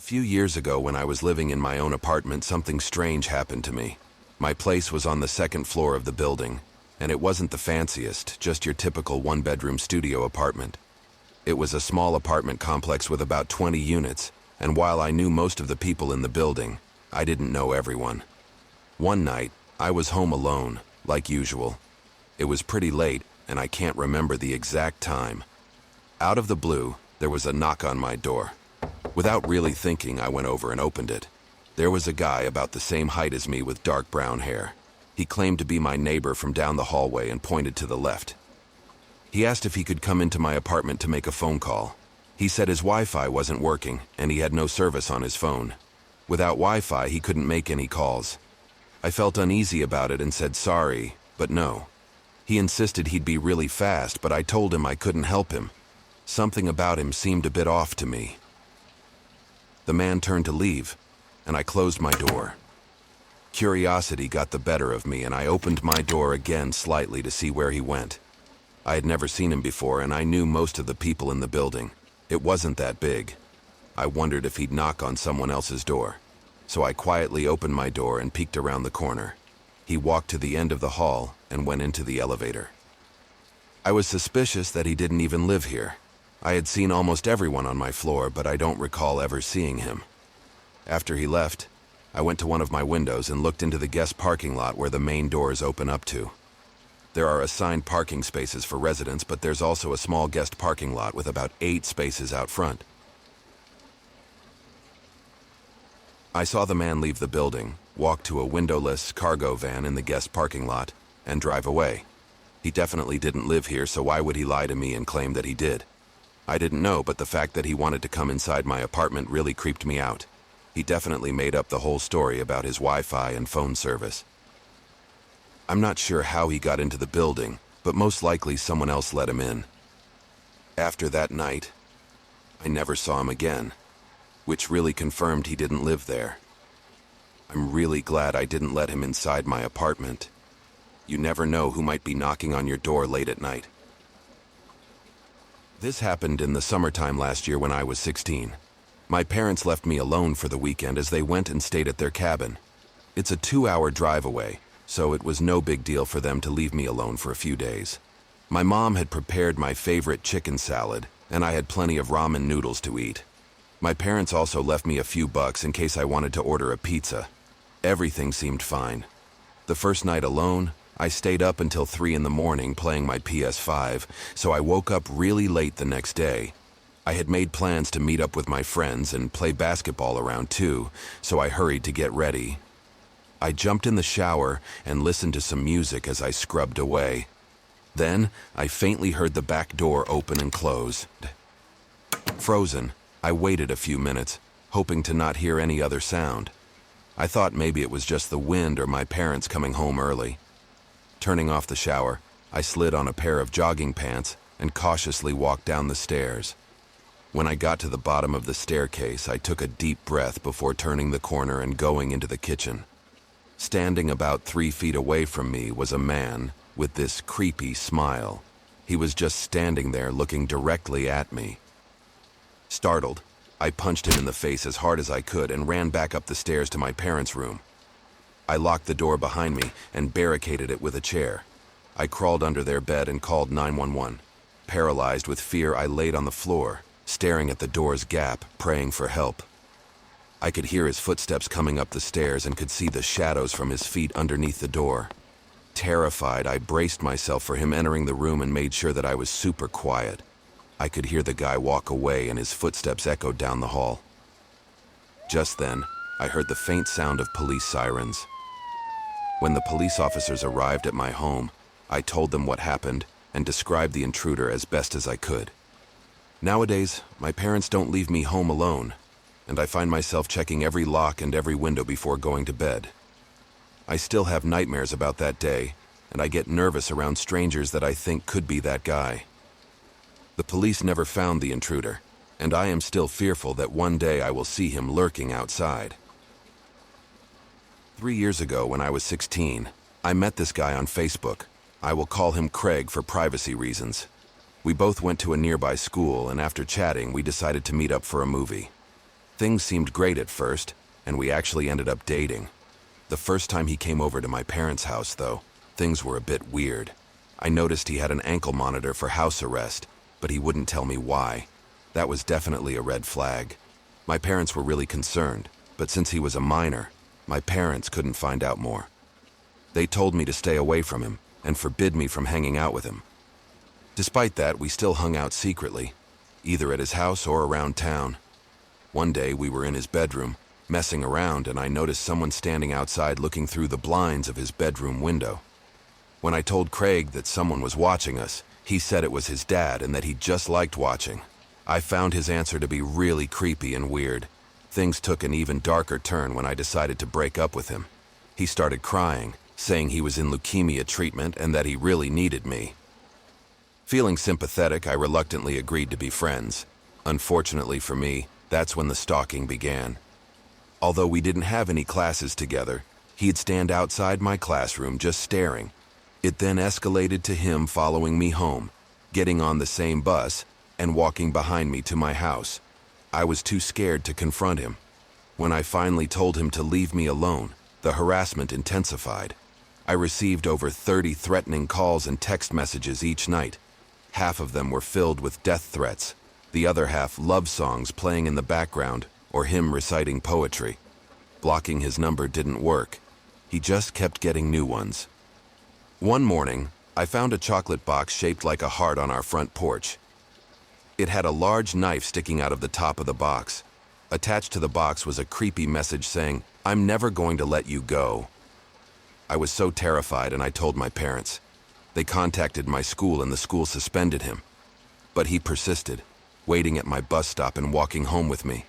A few years ago, when I was living in my own apartment, something strange happened to me. My place was on the second floor of the building, and it wasn't the fanciest, just your typical one-bedroom studio apartment. It was a small apartment complex with about 20 units, and while I knew most of the people in the building, I didn't know everyone. One night, I was home alone, like usual. It was pretty late, and I can't remember the exact time. Out of the blue, there was a knock on my door. Without really thinking, I went over and opened it. There was a guy about the same height as me with dark brown hair. He claimed to be my neighbor from down the hallway and pointed to the left. He asked if he could come into my apartment to make a phone call. He said his Wi-Fi wasn't working and he had no service on his phone. Without Wi-Fi, he couldn't make any calls. I felt uneasy about it and said sorry, but no. He insisted he'd be really fast, but I told him I couldn't help him. Something about him seemed a bit off to me. The man turned to leave, and I closed my door. Curiosity got the better of me, and I opened my door again slightly to see where he went. I had never seen him before, and I knew most of the people in the building. It wasn't that big. I wondered if he'd knock on someone else's door. So I quietly opened my door and peeked around the corner. He walked to the end of the hall and went into the elevator. I was suspicious that he didn't even live here. I had seen almost everyone on my floor, but I don't recall ever seeing him. After he left, I went to one of my windows and looked into the guest parking lot where the main doors open up to. There are assigned parking spaces for residents, but there's also a small guest parking lot with about 8 spaces out front. I saw the man leave the building, walk to a windowless cargo van in the guest parking lot, and drive away. He definitely didn't live here, so why would he lie to me and claim that he did? I didn't know, but the fact that he wanted to come inside my apartment really creeped me out. He definitely made up the whole story about his Wi-Fi and phone service. I'm not sure how he got into the building, but most likely someone else let him in. After that night, I never saw him again, which really confirmed he didn't live there. I'm really glad I didn't let him inside my apartment. You never know who might be knocking on your door late at night. This happened in the summertime last year when I was 16. My parents left me alone for the weekend as they went and stayed at their cabin. It's a 2-hour drive away, so it was no big deal for them to leave me alone for a few days. My mom had prepared my favorite chicken salad, and I had plenty of ramen noodles to eat. My parents also left me a few bucks in case I wanted to order a pizza. Everything seemed fine. The first night alone, I stayed up until 3 in the morning playing my PS5, so I woke up really late the next day. I had made plans to meet up with my friends and play basketball around 2, so I hurried to get ready. I jumped in the shower and listened to some music as I scrubbed away. Then, I faintly heard the back door open and close. Frozen, I waited a few minutes, hoping to not hear any other sound. I thought maybe it was just the wind or my parents coming home early. Turning off the shower, I slid on a pair of jogging pants and cautiously walked down the stairs. When I got to the bottom of the staircase, I took a deep breath before turning the corner and going into the kitchen. Standing about 3 feet away from me was a man with this creepy smile. He was just standing there looking directly at me. Startled, I punched him in the face as hard as I could and ran back up the stairs to my parents' room. I locked the door behind me and barricaded it with a chair. I crawled under their bed and called 911. Paralyzed with fear, I laid on the floor, staring at the door's gap, praying for help. I could hear his footsteps coming up the stairs and could see the shadows from his feet underneath the door. Terrified, I braced myself for him entering the room and made sure that I was super quiet. I could hear the guy walk away and his footsteps echoed down the hall. Just then, I heard the faint sound of police sirens. When the police officers arrived at my home, I told them what happened and described the intruder as best as I could. Nowadays, my parents don't leave me home alone, and I find myself checking every lock and every window before going to bed. I still have nightmares about that day, and I get nervous around strangers that I think could be that guy. The police never found the intruder, and I am still fearful that one day I will see him lurking outside. 3 years ago, when I was 16, I met this guy on Facebook. I will call him Craig for privacy reasons. We both went to a nearby school, and after chatting, we decided to meet up for a movie. Things seemed great at first, and we actually ended up dating. The first time he came over to my parents' house, though, things were a bit weird. I noticed he had an ankle monitor for house arrest, but he wouldn't tell me why. That was definitely a red flag. My parents were really concerned, but since he was a minor, my parents couldn't find out more. They told me to stay away from him and forbid me from hanging out with him. Despite that, we still hung out secretly, either at his house or around town. One day, we were in his bedroom, messing around, and I noticed someone standing outside looking through the blinds of his bedroom window. When I told Craig that someone was watching us, he said it was his dad and that he just liked watching. I found his answer to be really creepy and weird. Things took an even darker turn when I decided to break up with him. He started crying, saying he was in leukemia treatment and that he really needed me. Feeling sympathetic, I reluctantly agreed to be friends. Unfortunately for me, that's when the stalking began. Although we didn't have any classes together, he'd stand outside my classroom just staring. It then escalated to him following me home, getting on the same bus, and walking behind me to my house. I was too scared to confront him. When I finally told him to leave me alone, the harassment intensified. I received over 30 threatening calls and text messages each night. Half of them were filled with death threats, the other half love songs playing in the background or him reciting poetry. Blocking his number didn't work. He just kept getting new ones. One morning, I found a chocolate box shaped like a heart on our front porch. It had a large knife sticking out of the top of the box. Attached to the box was a creepy message saying, "I'm never going to let you go." I was so terrified and I told my parents. They contacted my school and the school suspended him. But he persisted, waiting at my bus stop and walking home with me.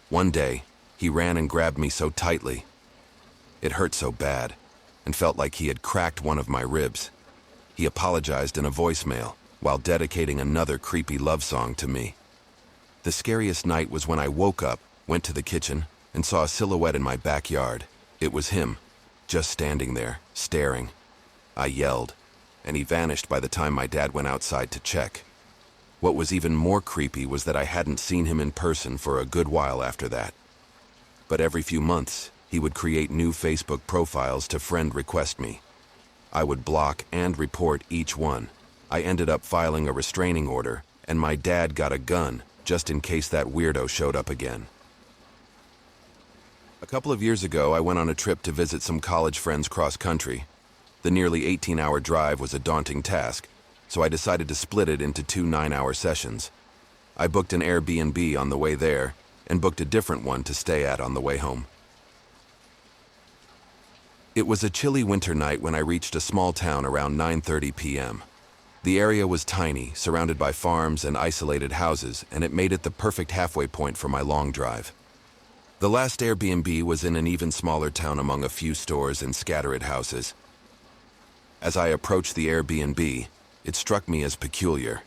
One day, he ran and grabbed me so tightly. It hurt so bad and felt like he had cracked one of my ribs. He apologized in a voicemail while dedicating another creepy love song to me. The scariest night was when I woke up, went to the kitchen, and saw a silhouette in my backyard. It was him, just standing there, staring. I yelled, and he vanished by the time my dad went outside to check. What was even more creepy was that I hadn't seen him in person for a good while after that. But every few months, he would create new Facebook profiles to friend request me. I would block and report each one. I ended up filing a restraining order, and my dad got a gun, just in case that weirdo showed up again. A couple of years ago, I went on a trip to visit some college friends cross-country. The nearly 18-hour drive was a daunting task, so I decided to split it into 2 9-hour sessions. I booked an Airbnb on the way there, and booked a different one to stay at on the way home. It was a chilly winter night when I reached a small town around 9:30 p.m. The area was tiny, surrounded by farms and isolated houses, and it made it the perfect halfway point for my long drive. The last Airbnb was in an even smaller town among a few stores and scattered houses. As I approached the Airbnb, it struck me as peculiar.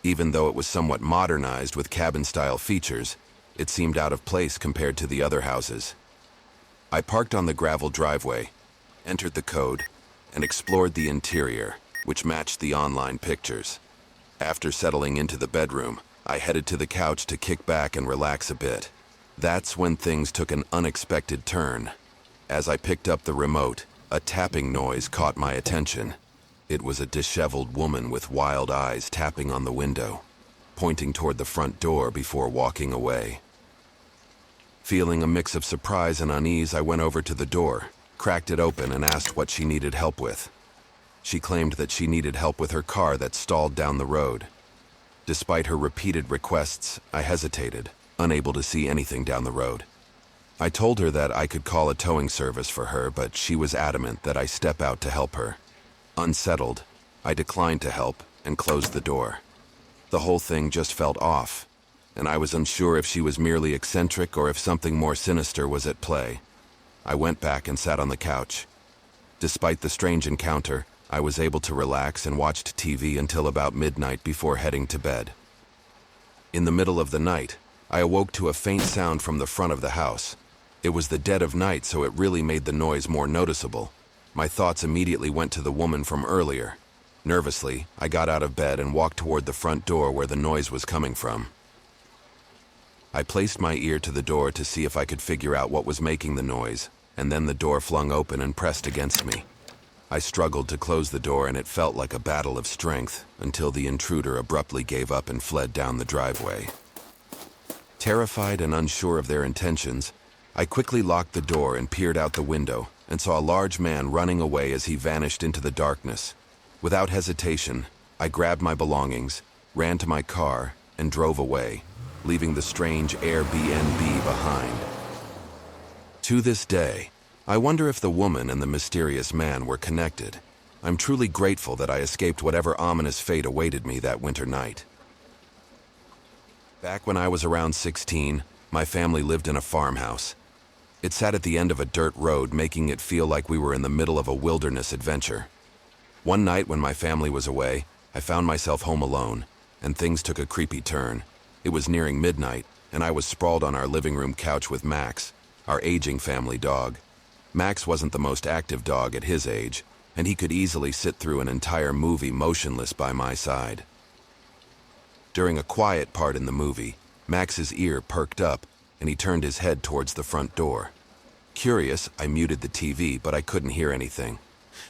Even though it was somewhat modernized with cabin-style features, it seemed out of place compared to the other houses. I parked on the gravel driveway, entered the code, and explored the interior, which matched the online pictures. After settling into the bedroom, I headed to the couch to kick back and relax a bit. That's when things took an unexpected turn. As I picked up the remote, a tapping noise caught my attention. It was a disheveled woman with wild eyes tapping on the window, pointing toward the front door before walking away. Feeling a mix of surprise and unease, I went over to the door, cracked it open, and asked what she needed help with. She claimed that she needed help with her car that stalled down the road. Despite her repeated requests, I hesitated, unable to see anything down the road. I told her that I could call a towing service for her, but she was adamant that I step out to help her. Unsettled, I declined to help and closed the door. The whole thing just felt off, and I was unsure if she was merely eccentric or if something more sinister was at play. I went back and sat on the couch. Despite the strange encounter, I was able to relax and watched TV until about midnight before heading to bed. In the middle of the night, I awoke to a faint sound from the front of the house. It was the dead of night, so it really made the noise more noticeable. My thoughts immediately went to the woman from earlier. Nervously, I got out of bed and walked toward the front door where the noise was coming from. I placed my ear to the door to see if I could figure out what was making the noise, and then the door flung open and pressed against me. I struggled to close the door, and it felt like a battle of strength until the intruder abruptly gave up and fled down the driveway. Terrified and unsure of their intentions, I quickly locked the door and peered out the window and saw a large man running away as he vanished into the darkness. Without hesitation, I grabbed my belongings, ran to my car, and drove away, leaving the strange Airbnb behind. To this day, I wonder if the woman and the mysterious man were connected. I'm truly grateful that I escaped whatever ominous fate awaited me that winter night. Back when I was around 16, my family lived in a farmhouse. It sat at the end of a dirt road, making it feel like we were in the middle of a wilderness adventure. One night when my family was away, I found myself home alone, and things took a creepy turn. It was nearing midnight, and I was sprawled on our living room couch with Max, our aging family dog. Max wasn't the most active dog at his age, and he could easily sit through an entire movie motionless by my side. During a quiet part in the movie, Max's ear perked up, and he turned his head towards the front door. Curious, I muted the TV, but I couldn't hear anything.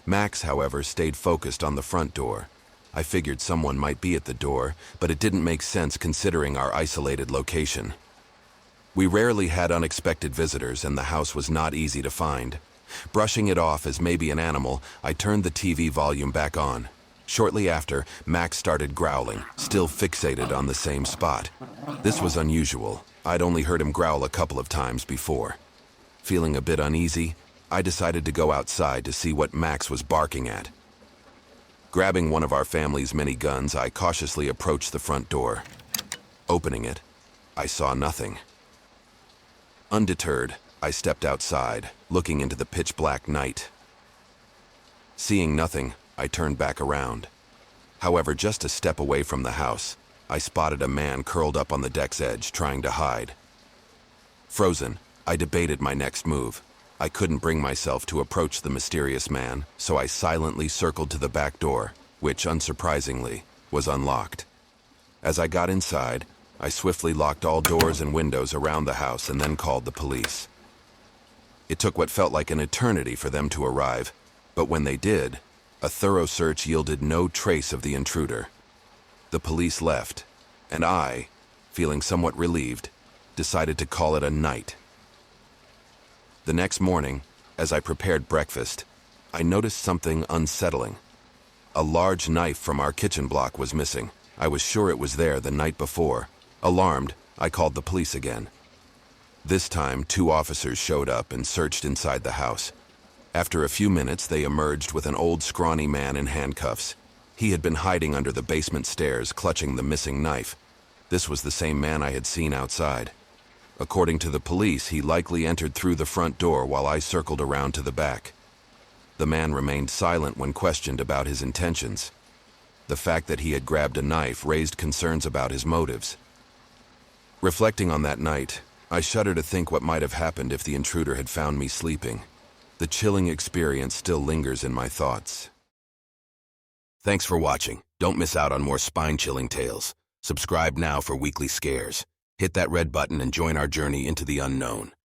Max, however, stayed focused on the front door. I figured someone might be at the door, but it didn't make sense considering our isolated location. We rarely had unexpected visitors, and the house was not easy to find. Brushing it off as maybe an animal, I turned the TV volume back on. Shortly after, Max started growling, still fixated on the same spot. This was unusual. I'd only heard him growl a couple of times before. Feeling a bit uneasy, I decided to go outside to see what Max was barking at. Grabbing one of our family's many guns, I cautiously approached the front door. Opening it, I saw nothing. Undeterred, I stepped outside, looking into the pitch-black night. Seeing nothing, I turned back around. However, just a step away from the house, I spotted a man curled up on the deck's edge, trying to hide. Frozen, I debated my next move. I couldn't bring myself to approach the mysterious man, so I silently circled to the back door, which, unsurprisingly, was unlocked. As I got inside, I swiftly locked all doors and windows around the house and then called the police. It took what felt like an eternity for them to arrive, but when they did, a thorough search yielded no trace of the intruder. The police left, and I, feeling somewhat relieved, decided to call it a night. The next morning, as I prepared breakfast, I noticed something unsettling. A large knife from our kitchen block was missing. I was sure it was there the night before. Alarmed, I called the police again. This time, 2 officers showed up and searched inside the house. After a few minutes, they emerged with an old, scrawny man in handcuffs. He had been hiding under the basement stairs, clutching the missing knife. This was the same man I had seen outside. According to the police, he likely entered through the front door while I circled around to the back. The man remained silent when questioned about his intentions. The fact that he had grabbed a knife raised concerns about his motives. Reflecting on that night, I shudder to think what might have happened if the intruder had found me sleeping. The chilling experience still lingers in my thoughts. Thanks for watching. Don't miss out on more spine-chilling tales. Subscribe now for weekly scares. Hit that red button and join our journey into the unknown.